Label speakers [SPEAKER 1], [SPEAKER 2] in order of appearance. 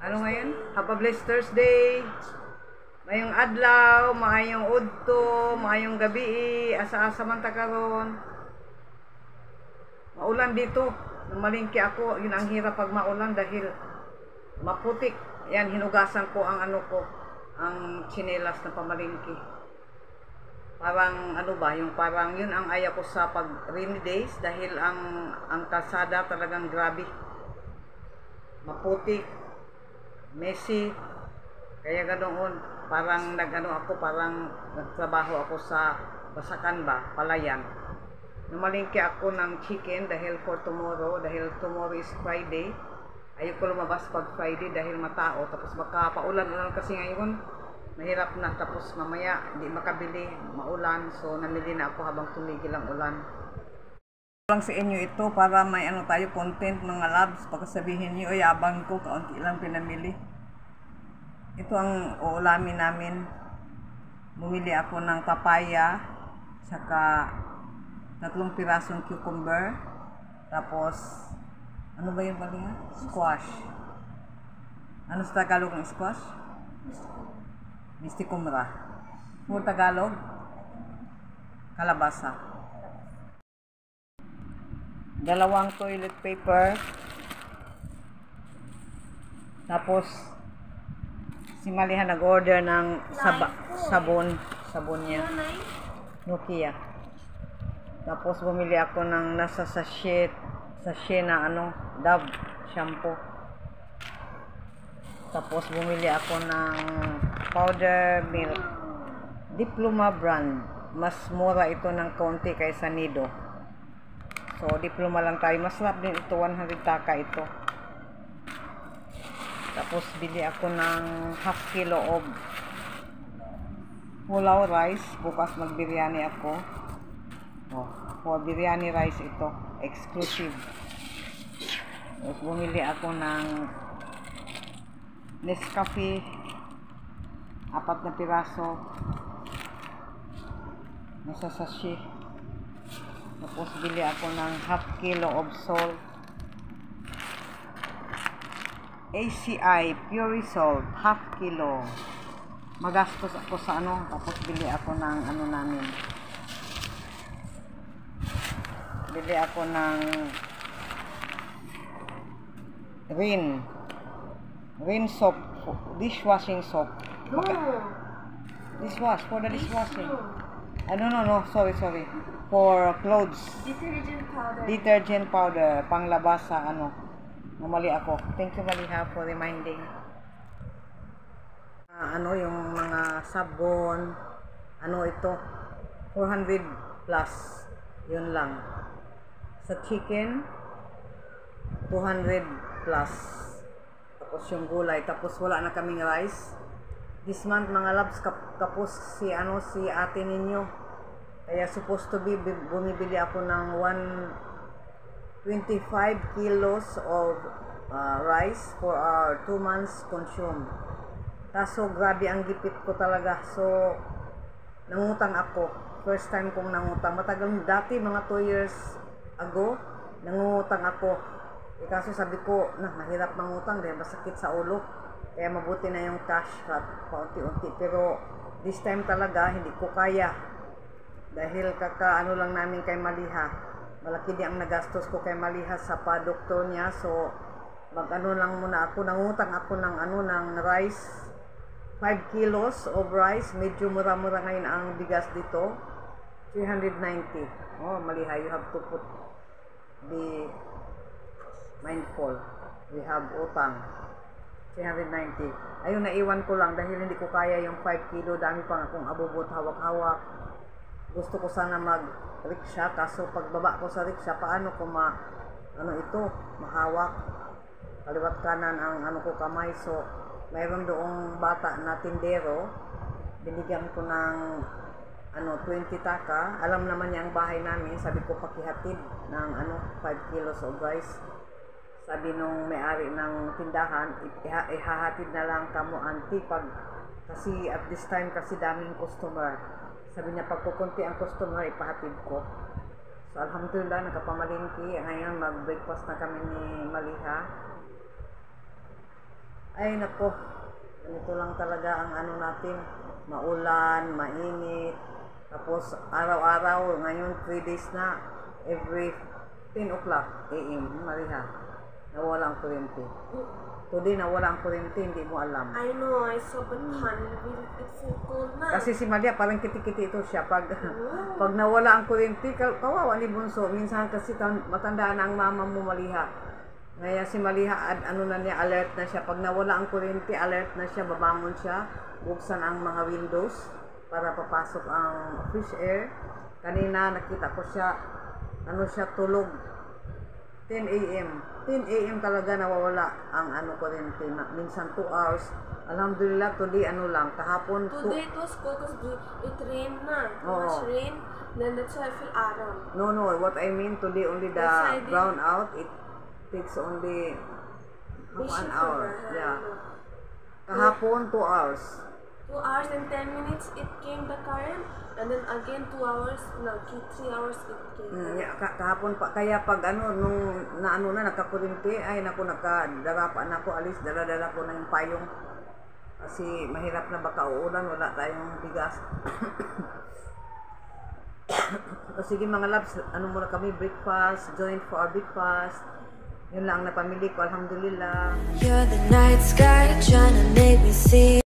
[SPEAKER 1] Ano ngayon? Happy Blessed Thursday. Mayong adlaw, maayong udto, maayong gabi, asa-asa man ta karon. Maulan dito. Namalingki ako, yun ang hirap pag maulan dahil maputik. Yan, hinugasan ko ang ano ko, ang tsinelas na pamalingki. Parang ano ba, yung parang yun ang ayaw ko sa pag rainy days dahil ang kalsada talagang grabe. Maputik, messy, kaya ganoon, parang nagano ako, parang nagtrabaho ako sa Basakan ba, Palayan. Namalingki ako ng chicken dahil for tomorrow, dahil tomorrow is Friday. Ayoko lumabas pag Friday dahil matao, tapos baka paulan-ulan kasi ngayon, mahirap na, tapos mamaya hindi makabili, maulan, so namili na ako habang tumigil ang ulan. Lang sa inyo ito para may ano tayo content mga labs, pagkasabihin niyo ay abang ko kaunti lang pinamili. Ito ang uulamin namin. Bumili ako ng papaya, saka 3 pirasong cucumber, tapos ano ba yun pala? Squash. Ano sa Tagalog ng squash? Mistikumra. Mo Tagalog? Kalabasa. 2 toilet paper, tapos si Maliha nag-order ng sabon niya, Nokia. Tapos bumili ako ng nasa sachet na ano, Dove shampoo. Tapos bumili ako ng powder milk, Diploma brand. Mas mura ito ng konti kaysa Nido. So, Diploma lang tayo. Masarap din ito. 100 taka ito. Tapos, bili ako ng half kilo of pulaw rice. Bukas mag-biryani ako. Oh, for biryani rice ito. Exclusive. Tapos, bumili ako ng Nescafe. 4 na piraso. Nasa sachet. Tapos bili ako ng half kilo of salt. ACI Pure Salt, half kilo. Magastos ako sa ano. Tapos bili ako ng ano namin. Bili ako ng Rin soap, dishwashing soap. Dishwash, for the dishwashing. No, sorry. For clothes. Detergent powder. Panglabas sa ano. Namali ako. Thank you, Maliha, for reminding. Ano yung mga sabon. Ano ito? 400 plus. Yun lang. Sa chicken, 200 plus. Tapos yung gulay. Tapos wala na kaming rice. This month, mga labs, kapos si ate ninyo. Kaya supposed to be bumibili ako ng 125 kilos of rice for our 2 months consume. Kaso grabe ang gipit ko talaga. So nangutang ako. First time kong nangutang. Matagal dati, mga 2 years ago, nangutang ako. Kaso sabi ko, mahirap mangutang dahil masakit sa ulo. Kaya mabuti na yung cash paunti-unti. Pero this time talaga hindi ko kaya. Dahil kakaano lang namin kay Maliha. Malaki din ang nagastos ko kay Maliha sa pa-doktor niya. So, mag-ano lang muna ako. Nangutang ako ng rice. 5 kilos of rice. Medyo mura-mura ngayon ang bigas dito. 390. Oh, Maliha, you have to be mindful. We have utang. 390. Ayun, naiwan ko lang dahil hindi ko kaya yung 5 kilo. Dami pang akong abubot, hawak-hawak. Gusto ko sana mag-rickshaw, kaso pagbaba ko sa rickshaw, paano ko mahawak, kaliwat kanan ang ko kamay. So, mayroon doong bata na tindero, binigyan ko ng 20 taka. Alam naman niya ang bahay namin, sabi ko pakihatid ng 5 kilos of rice. Sabi nung may-ari ng tindahan, ihahatid na lang kamo auntie kasi at this time kasi daming customer. Sabi niya, pag kukunti ang customer, ipahatid ko. So, alhamdulillah, nakapamalingki. Ngayon, mag-breakfast na kami ni Maliha. Ay nako, ganito lang talaga ang ano natin. Maulan, mainit. Tapos araw-araw, ngayon 3 days na, every 10 o'clock AM, Mariha, nawala ang kuryente. Today nawala ang kuryente, hindi mo alam.
[SPEAKER 2] I know, I saw but it's so cold na.
[SPEAKER 1] Kasi si Maria parang kiti-kiti ito siya. Pag nawala ang kuryente, kawawa ni Bunso. Minsan kasi matandaan ang mama mo, Maliha. Kaya si Maliha, ano na niya, alert na siya. Pag nawala ang kuryente, alert na siya, babangon siya. Buksan ang mga windows para papasok ang fresh air. Kanina nakita ko siya, ano siya, tulog. 10 AM. 10 AM talaga nawawala ang ano kuryente. Minsan 2 hours. Alhamdulillah, today ano lang, kahapon.
[SPEAKER 2] Today it was cold because it rained na. Too
[SPEAKER 1] Oo.
[SPEAKER 2] much rain. Then that's why I feel aram.
[SPEAKER 1] No, what I mean, today only the
[SPEAKER 2] Yes, I did.
[SPEAKER 1] brown out. It takes only half an hour. Yeah. Kahapon 2 hours.
[SPEAKER 2] 2 hours and 10 minutes it came the current. And then again 2 hours, no, 3 hours it came.
[SPEAKER 1] Yeah, kahapon pa, kaya pag ano, nung naano na, nagkakurinti, ay naku, nagkadarapa na ako, alis, dala-dala ko na yung payong. Kasi mahirap na baka uulan, wala tayong bigas. So, sige mga loves, ano muna kami, breakfast, join for our breakfast. Yun lang na pamili ko, alhamdulillah.
[SPEAKER 3] You're the night sky trying to make me see